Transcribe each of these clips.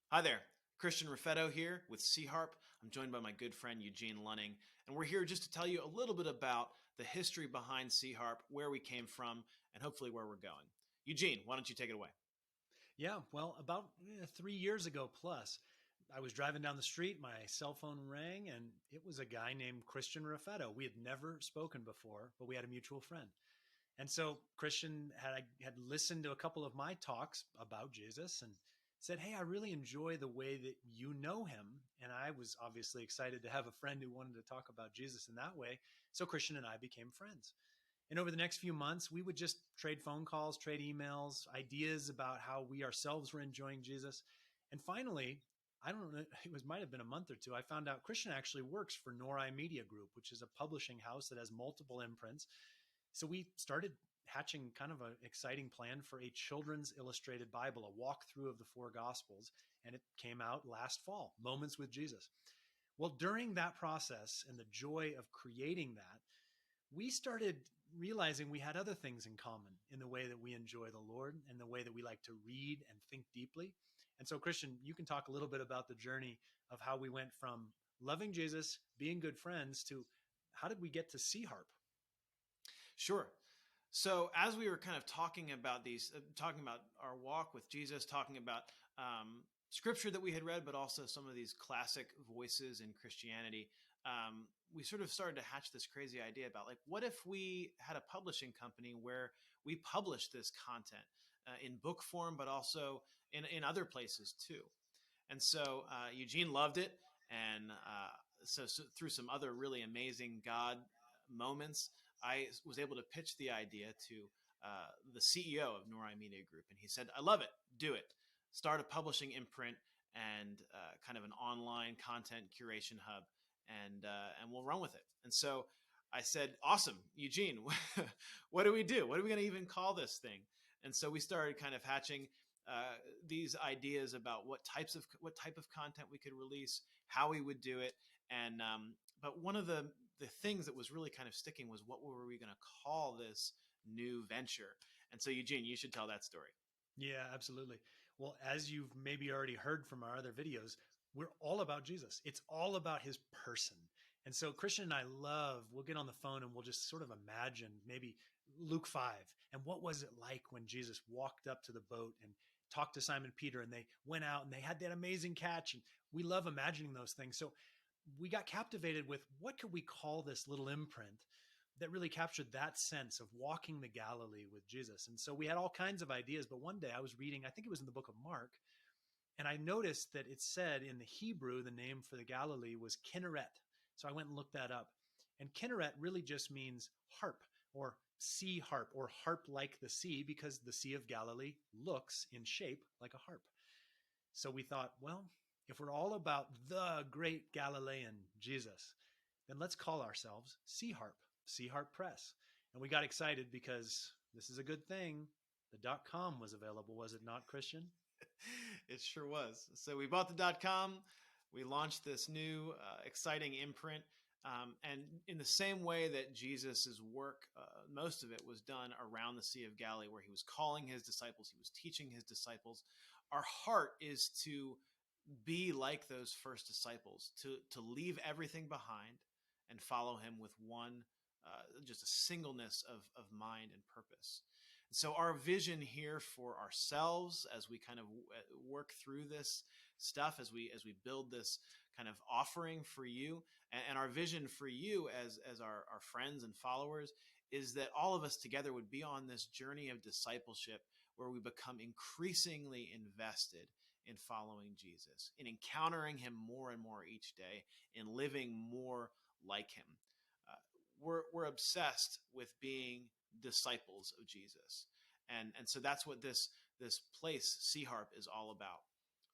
Hi there, Christian Raffetto here with Harp. I'm joined by my good friend Eugene Lunning, and we're here just to tell you a little bit about the history behind Harp, where we came from, and hopefully where we're going. Eugene, why don't you take it away? Yeah, well, about 3 years ago plus, I was driving down the street. My cell phone rang, and it was a guy named Christian Raffetto. We had never spoken before, but we had a mutual friend. And so Christian had listened to a couple of my talks about Jesus and said, "Hey, I really enjoy the way that you know him." And I was obviously excited to have a friend who wanted to talk about Jesus in that way. So Christian and I became friends. And over the next few months, we would just trade phone calls, trade emails, ideas about how we ourselves were enjoying Jesus. And finally, I don't know, might have been a month or two, I found out Christian actually works for Nori Media Group, which is a publishing house that has multiple imprints. So we started hatching kind of an exciting plan for a children's illustrated Bible, a walkthrough of the four Gospels. And it came out last fall, Moments with Jesus. Well, during that process and the joy of creating that, we started realizing we had other things in common in the way that we enjoy the Lord and the way that we like to read and think deeply. And so, Christian, you can talk a little bit about the journey of how we went from loving Jesus, being good friends, to how did we get to Sea Harp? Sure. So, as we were kind of talking about our walk with Jesus, talking about scripture that we had read, but also some of these classic voices in Christianity, we sort of started to hatch this crazy idea about like, what if we had a publishing company where we publish this content in book form, but also in other places too. And so Eugene loved it. And so through some other really amazing God moments, I was able to pitch the idea to the CEO of Nori Media Group. And he said, I love it. Do it. Start a publishing imprint and kind of an online content curation hub. And we'll run with it. And so I said, awesome, Eugene, what do we do? What are we going to even call this thing? And so we started kind of hatching these ideas about what type of content we could release, how we would do it, and but one of the things that was really kind of sticking was what were we going to call this new venture? And so, Eugene, you should tell that story. Yeah, absolutely. Well, as you've maybe already heard from our other videos, we're all about Jesus. It's all about his person. And so Christian and I we'll get on the phone and we'll just sort of imagine maybe Luke 5. And what was it like when Jesus walked up to the boat and talked to Simon Peter and they went out and they had that amazing catch? And we love imagining those things. So we got captivated with what could we call this little imprint that really captured that sense of walking the Galilee with Jesus. And so we had all kinds of ideas. But one day I was reading, I think it was in the book of Mark, and I noticed that it said in the Hebrew, the name for the Galilee was Kinneret. So I went and looked that up. And Kinneret really just means harp or sea harp or harp like the sea, because the Sea of Galilee looks in shape like a harp. So we thought, well, if we're all about the great Galilean Jesus, then let's call ourselves Sea Harp Press. And we got excited because this is a good thing. The .com was available, was it not, Christian? It sure was. So we bought the .com. We launched this new exciting imprint. And in the same way that Jesus's work, most of it was done around the Sea of Galilee, where he was calling his disciples, he was teaching his disciples. Our heart is to be like those first disciples, to leave everything behind and follow him with one, just a singleness of mind and purpose. So our vision here for ourselves as we kind of work through this stuff, as we build this kind of offering for you, and our vision for you as our friends and followers, is that all of us together would be on this journey of discipleship where we become increasingly invested in following Jesus, in encountering him more and more each day, in living more like him. We're obsessed with being disciples of Jesus, and so that's what this place Sea Harp is all about.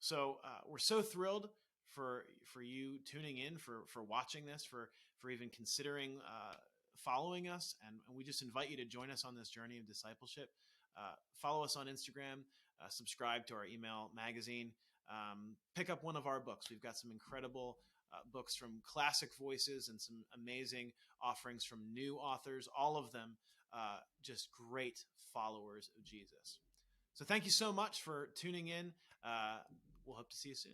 So we're so thrilled for you tuning in, for watching this, for even considering following us, and we just invite you to join us on this journey of discipleship. Follow us on Instagram, subscribe to our email magazine, pick up one of our books. We've got some incredible books from classic voices and some amazing offerings from new authors, all of them just great followers of Jesus. So thank you so much for tuning in. We'll we'll hope to see you soon.